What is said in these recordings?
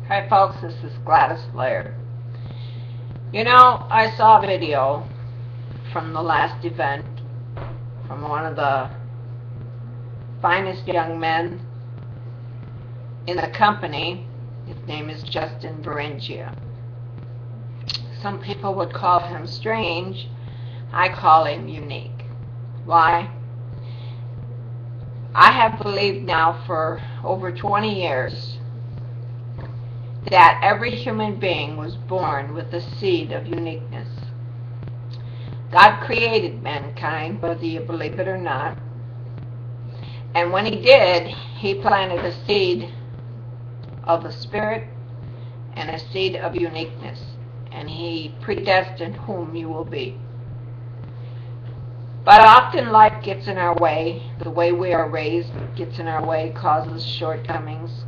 Hi folks, this is Gladys Laird. I saw a video from the last event from one of the finest young men in the company. His name is Justin Berengia. Some people would call him strange. I call him unique. Why? I have believed now for over 20 years that every human being was born with a seed of uniqueness. God created mankind, whether you believe it or not. And when He did, He planted a seed of the Spirit and a seed of uniqueness. And He predestined whom you will be. But often life gets in our way. The way we are raised gets in our way, causes shortcomings,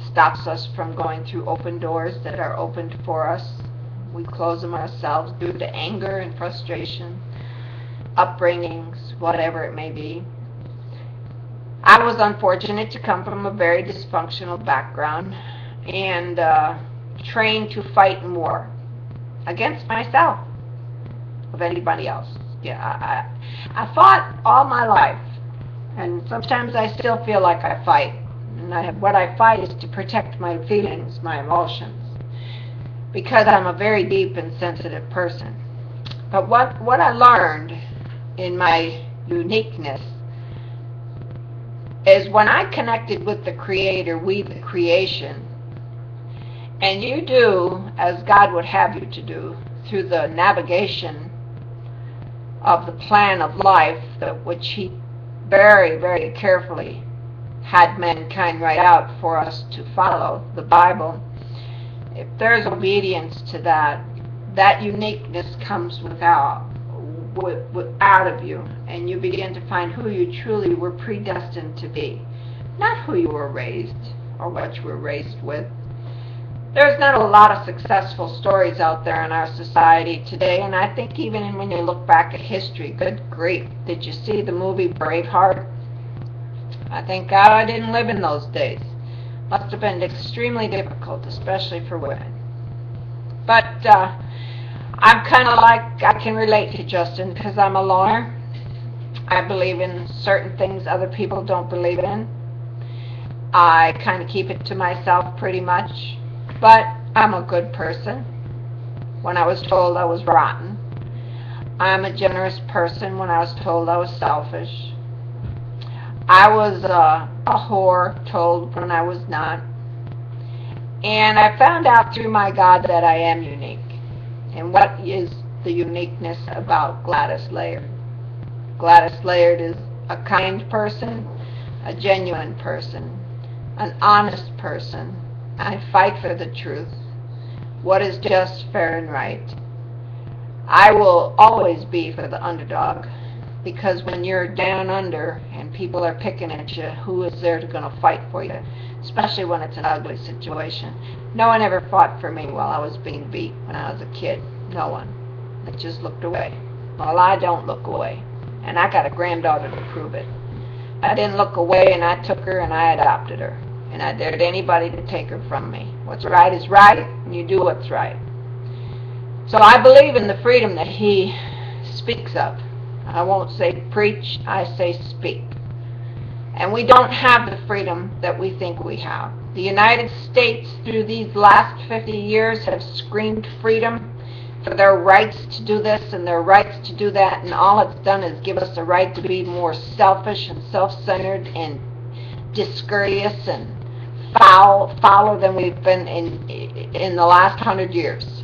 stops us from going through open doors that are opened for us. We close them ourselves due to anger and frustration, upbringings, whatever it may be. I was unfortunate to come from a very dysfunctional background and trained to fight in war against myself, of anybody else. I fought all my life, and sometimes I still feel like I fight. And what I fight is to protect my feelings, my emotions, because I'm a very deep and sensitive person. But what I learned in my uniqueness is when I connected with the Creator, we the creation, and you do as God would have you to do through the navigation of the plan of life, which He very, very carefully had mankind write out for us to follow, the Bible. If there's obedience to that, that uniqueness comes out of you, and you begin to find who you truly were predestined to be, not who you were raised or what you were raised with. There's not a lot of successful stories out there in our society today, and I think even when you look back at history, good grief, did you see the movie Braveheart? I thank God I didn't live in those days. Must have been extremely difficult, especially for women. But I'm kind of like, I can relate to Justin because I'm a loner. I believe in certain things other people don't believe in. I kind of keep it to myself pretty much. But I'm a good person. When I was told I was rotten. I'm a generous person when I was told I was selfish. I was a whore told when I was not. And I found out through my God that I am unique. And what is the uniqueness about Gladys Laird? Gladys Laird is a kind person, a genuine person, an honest person. I fight for the truth, what is just, fair, and right. I will always be for the underdog, because when you're down under and people are picking at you, who is there going to fight for you, especially when it's an ugly situation? No one ever fought for me while I was being beat when I was a kid. No one. They just looked away. Well, I don't look away, and I got a granddaughter to prove it. I didn't look away, and I took her and I adopted her, and I dared anybody to take her from me. What's right is right, and you do what's right. So I believe in the freedom that He speaks of. I won't say preach, I say speak. And we don't have the freedom that we think we have. The United States, through these last 50 years, have screamed freedom for their rights to do this and their rights to do that, and all it's done is give us the right to be more selfish and self-centered and discourteous and fouler than we've been in the last 100 years.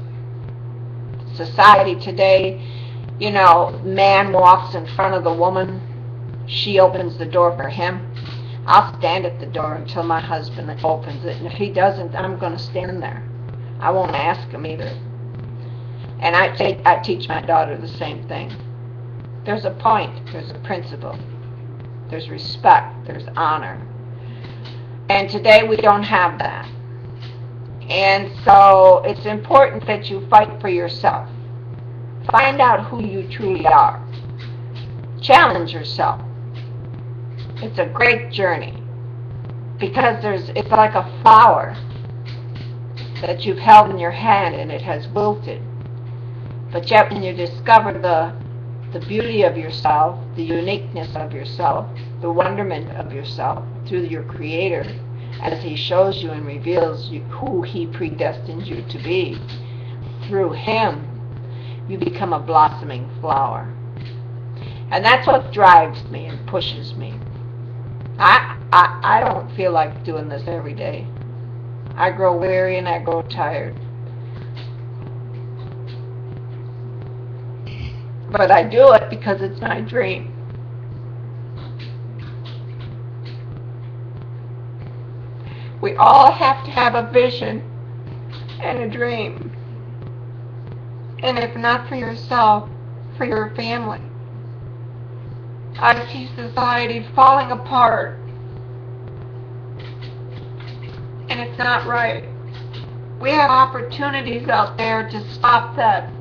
Society today, man walks in front of the woman, she opens the door for him. I'll stand at the door until my husband opens it, and if he doesn't, I'm going to stand there. I won't ask him either. And I teach my daughter the same thing. There's a point, there's a principle, there's respect, there's honor. And today we don't have that. And so it's important that you fight for yourself. Find out who you truly are. Challenge yourself. It's a great journey because it's like a flower. that you've held in your hand and it has wilted. But yet when you discover the beauty of yourself, the uniqueness of yourself, the wonderment of yourself through your Creator, as He shows you and reveals you who He predestined you to be, through Him, you become a blossoming flower. And that's what drives me and pushes me. I don't feel like doing this every day. I grow weary and I grow tired. But I do it because it's my dream. We all have to have a vision and a dream. And if not for yourself, for your family. I see society falling apart. And it's not right. We have opportunities out there to stop that.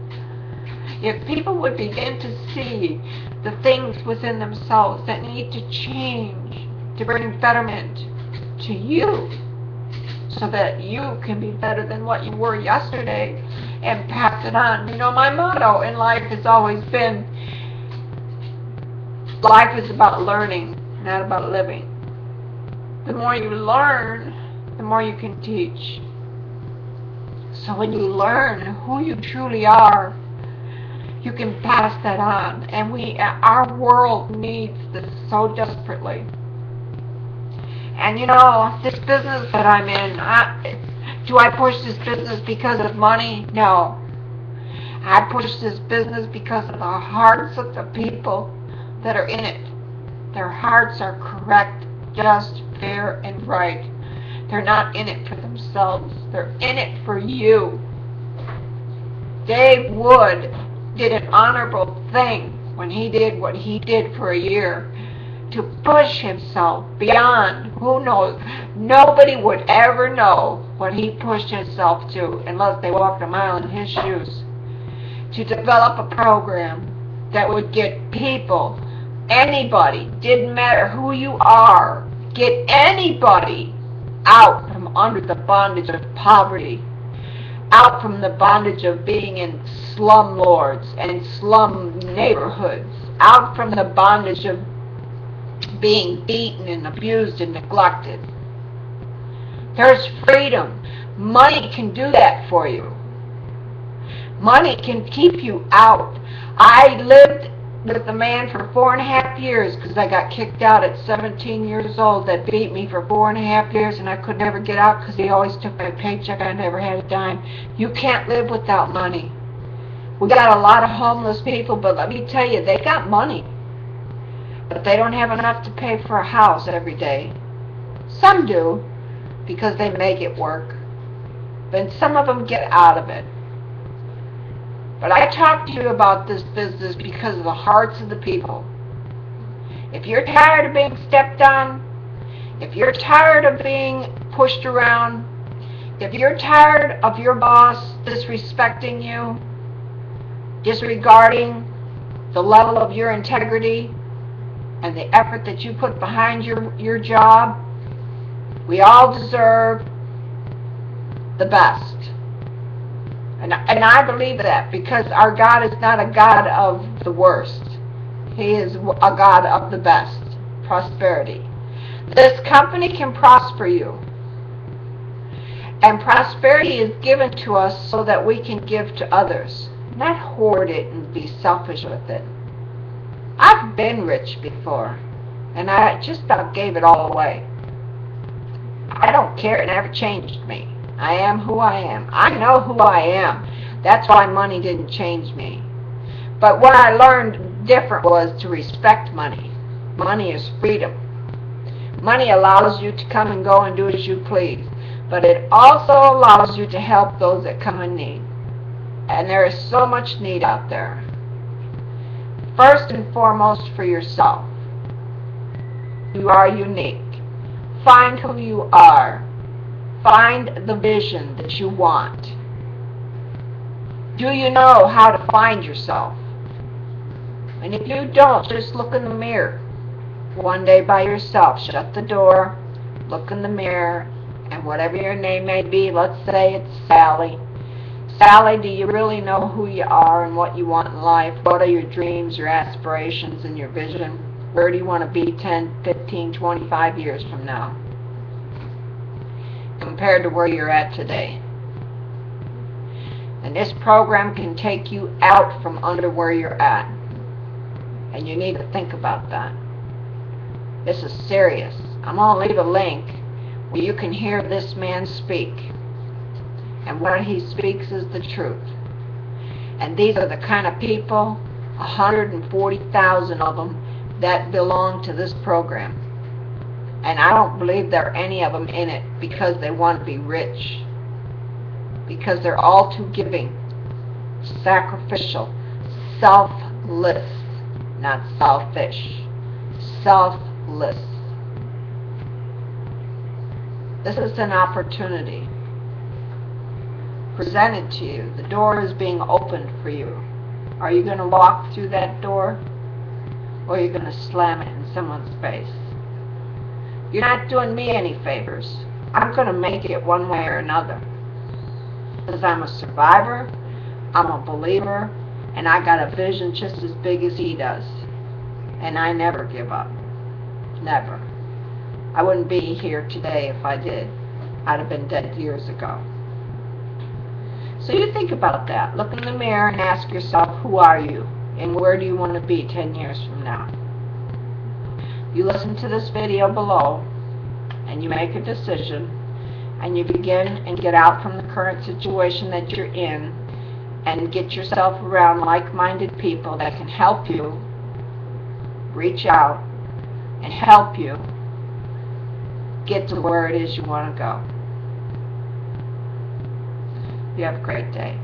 If people would begin to see the things within themselves that need to change to bring betterment to you, so that you can be better than what you were yesterday and pass it on. You know, my motto in life has always been, life is about learning, not about living. The more you learn, the more you can teach. So when you learn who you truly are, you can pass that on. And our world needs this so desperately. And you know, this business that I'm in, do I push this business because of money? No. I push this business because of the hearts of the people that are in it. Their hearts are correct, just, fair, and right. They're not in it for themselves. They're in it for you. Dave Wood did an honorable thing when he did what he did for a year to push himself beyond, who knows, nobody would ever know what he pushed himself to unless they walked a mile in his shoes, to develop a program that would get people, anybody, didn't matter who you are, get anybody out from under the bondage of poverty, out from the bondage of being in slumlords and slum neighborhoods, out from the bondage of being beaten and abused and neglected. There's freedom. Money can do that for you. Money can keep you out. I lived with a man for 4.5 years because I got kicked out at 17 years old that beat me for 4.5 years, and I could never get out because he always took my paycheck. I never had a dime. You can't live without money. We got a lot of homeless people, but let me tell you, they got money. But they don't have enough to pay for a house every day. Some do, because they make it work. But some of them get out of it. But I talk to you about this business because of the hearts of the people. If you're tired of being stepped on, if you're tired of being pushed around, if you're tired of your boss disrespecting you, disregarding the level of your integrity and the effort that you put behind your job, we all deserve the best. And I believe that because our God is not a God of the worst. He is a God of the best, prosperity. This company can prosper you. And prosperity is given to us so that we can give to others, not hoard it and be selfish with it. I've been rich before, and I just about gave it all away. I don't care. It never changed me. I am who I am. I know who I am. That's why money didn't change me. But what I learned different was to respect money. Money is freedom. Money allows you to come and go and do as you please. But it also allows you to help those that come in need. And there is so much need out there. First and foremost, for yourself. You are unique. Find who you are. Find the vision that you want. Do you know how to find yourself? And if you don't, just look in the mirror. One day by yourself. Shut the door, look in the mirror, And whatever your name may be, let's say it's Sally. Sally, do you really know who you are and what you want in life? What are your dreams, your aspirations, and your vision? Where do you want to be 10, 15, 25 years from now compared to where you're at today? And this program can take you out from under where you're at. And you need to think about that. This is serious. I'm going to leave a link where you can hear this man speak. And what he speaks is the truth. And these are the kind of people, 140,000 of them, that belong to this program. And I don't believe there are any of them in it because they want to be rich. Because they're all too giving, sacrificial, selfless, not selfish, selfless. This is an opportunity presented to you. The door is being opened for you. Are you going to walk through that door, or are you going to slam it in someone's face? You're not doing me any favors. I'm going to make it one way or another. Because I'm a survivor, I'm a believer, and I got a vision just as big as he does. And I never give up. Never. I wouldn't be here today if I did. I'd have been dead years ago. So you think about that. Look in the mirror and ask yourself, who are you? And where do you want to be 10 years from now? You listen to this video below, and you make a decision, and you begin and get out from the current situation that you're in, and get yourself around like-minded people that can help you reach out and help you get to where it is you want to go. You have a great day.